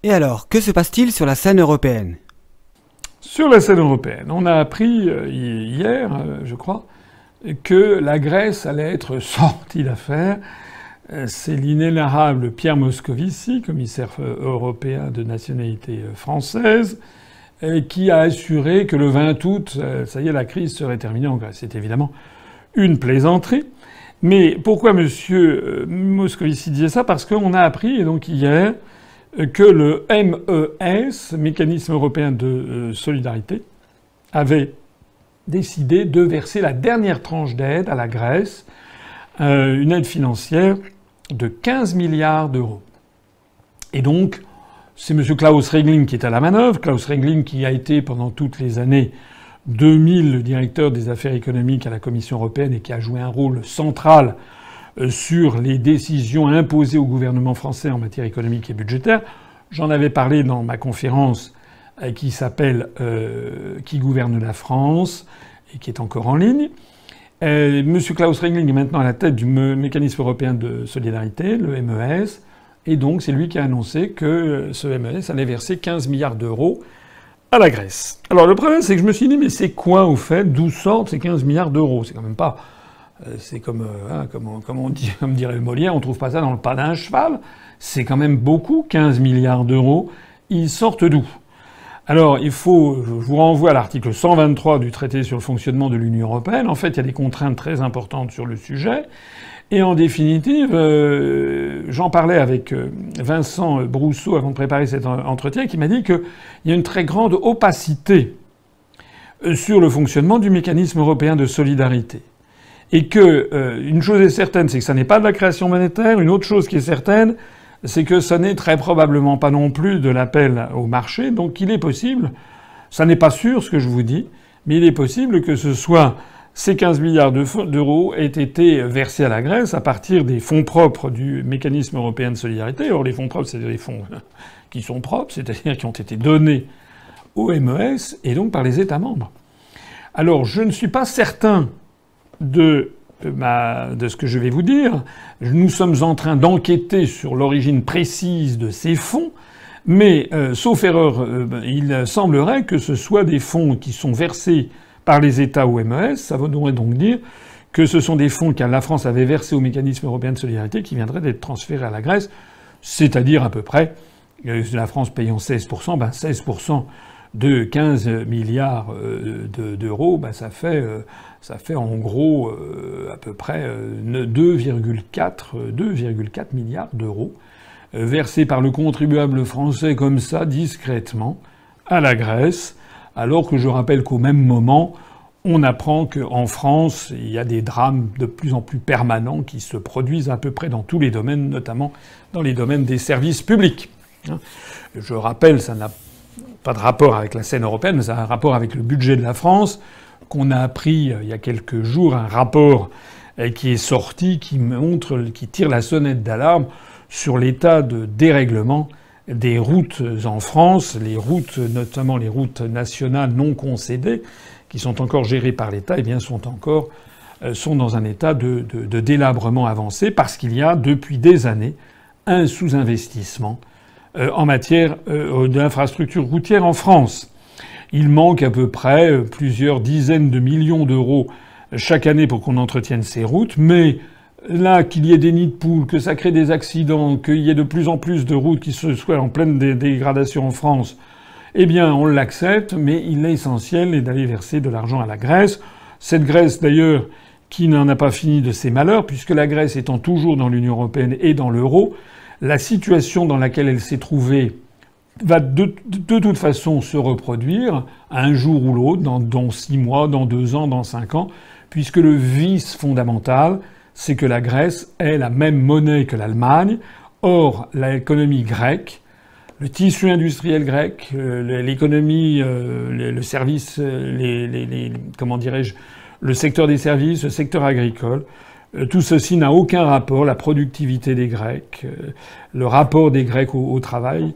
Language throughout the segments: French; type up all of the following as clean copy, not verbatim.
Et alors, que se passe-t-il sur la scène européenne? Sur la scène européenne, on a appris hier, je crois, que la Grèce allait être sortie d'affaire. C'est l'inénarrable Pierre Moscovici, commissaire européen de nationalité française, qui a assuré que le 20 août, ça y est, la crise serait terminée en Grèce. C'est évidemment une plaisanterie. Mais pourquoi M. Moscovici disait ça? Parce qu'on a appris, et donc hier, que le MES, Mécanisme européen de solidarité, avait décidé de verser la dernière tranche d'aide à la Grèce, une aide financière de 15 milliards d'euros. Et donc, c'est M. Klaus Regling qui est à la manœuvre. Klaus Regling qui a été pendant toutes les années 2000 le directeur des affaires économiques à la Commission européenne et qui a joué un rôle central sur les décisions imposées au gouvernement français en matière économique et budgétaire. J'en avais parlé dans ma conférence qui s'appelle Qui gouverne la France et qui est encore en ligne. Monsieur Klaus Regling est maintenant à la tête du mécanisme européen de solidarité, le MES, et donc c'est lui qui a annoncé que ce MES allait verser 15 milliards d'euros à la Grèce. Alors le problème, c'est que je me suis dit, mais c'est quoi au fait? D'où sortent ces 15 milliards d'euros? C'est quand même pas... C'est comme dirait Molière, on trouve pas ça dans le pas d'un cheval. C'est quand même beaucoup, 15 milliards d'euros. Ils sortent d'où? Alors, je vous renvoie à l'article 123 du traité sur le fonctionnement de l'Union européenne. En fait, il y a des contraintes très importantes sur le sujet. Et en définitive, j'en parlais avec Vincent Brousseau avant de préparer cet entretien, qui m'a dit qu'il y a une très grande opacité sur le fonctionnement du mécanisme européen de solidarité. Et que une chose est certaine, c'est que ça n'est pas de la création monétaire. Une autre chose qui est certaine, c'est que ça n'est très probablement pas non plus de l'appel au marché. Donc il est possible, ça n'est pas sûr ce que je vous dis, mais il est possible que ce soit ces 15 milliards d'euros aient été versés à la Grèce à partir des fonds propres du mécanisme européen de solidarité. Or les fonds propres, c'est des fonds qui sont propres, c'est-à-dire qui ont été donnés au MES et donc par les États membres. Alors je ne suis pas certain de ce que je vais vous dire. Nous sommes en train d'enquêter sur l'origine précise de ces fonds, mais sauf erreur, il semblerait que ce soit des fonds qui sont versés par les États au MES. Ça voudrait donc dire que ce sont des fonds que la France avait versés au mécanisme européen de solidarité qui viendraient d'être transférés à la Grèce, c'est-à-dire à peu près, la France payant 16%, 16% de 15 milliards d'euros, ça fait en gros à peu près 2,4 milliards d'euros versés par le contribuable français comme ça, discrètement, à la Grèce, alors que je rappelle qu'au même moment, on apprend qu'en France, il y a des drames de plus en plus permanents qui se produisent à peu près dans tous les domaines, notamment dans les domaines des services publics. Je rappelle, ça n'a pas de rapport avec la scène européenne, mais ça a un rapport avec le budget de la France, qu'on a appris il y a quelques jours, un rapport qui est sorti, qui tire la sonnette d'alarme sur l'état de dérèglement des routes en France, les routes, notamment les routes nationales non concédées, qui sont encore gérées par l'État, sont dans un état de délabrement avancé, parce qu'il y a depuis des années un sous-investissement en matière d'infrastructures routières en France. Il manque à peu près plusieurs dizaines de millions d'euros chaque année pour qu'on entretienne ces routes, mais là, qu'il y ait des nids de poules, que ça crée des accidents, qu'il y ait de plus en plus de routes qui soient en pleine dégradation en France, eh bien, on l'accepte, mais l'essentiel est d'aller verser de l'argent à la Grèce. Cette Grèce, d'ailleurs, qui n'en a pas fini de ses malheurs, puisque la Grèce étant toujours dans l'Union européenne et dans l'euro, la situation dans laquelle elle s'est trouvée va de toute façon se reproduire un jour ou l'autre, dans 6 mois, dans 2 ans, dans 5 ans, puisque le vice fondamental, c'est que la Grèce ait la même monnaie que l'Allemagne. Or, l'économie grecque, le tissu industriel grec, l'économie, le service, comment dirais-je, le secteur des services, le secteur agricole, tout ceci n'a aucun rapport, la productivité des Grecs, le rapport des Grecs au travail,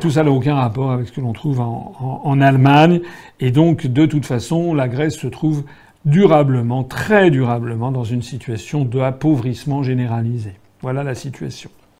tout ça n'a aucun rapport avec ce que l'on trouve en Allemagne. Et donc, de toute façon, la Grèce se trouve durablement, très durablement, dans une situation d'appauvrissement généralisé. Voilà la situation.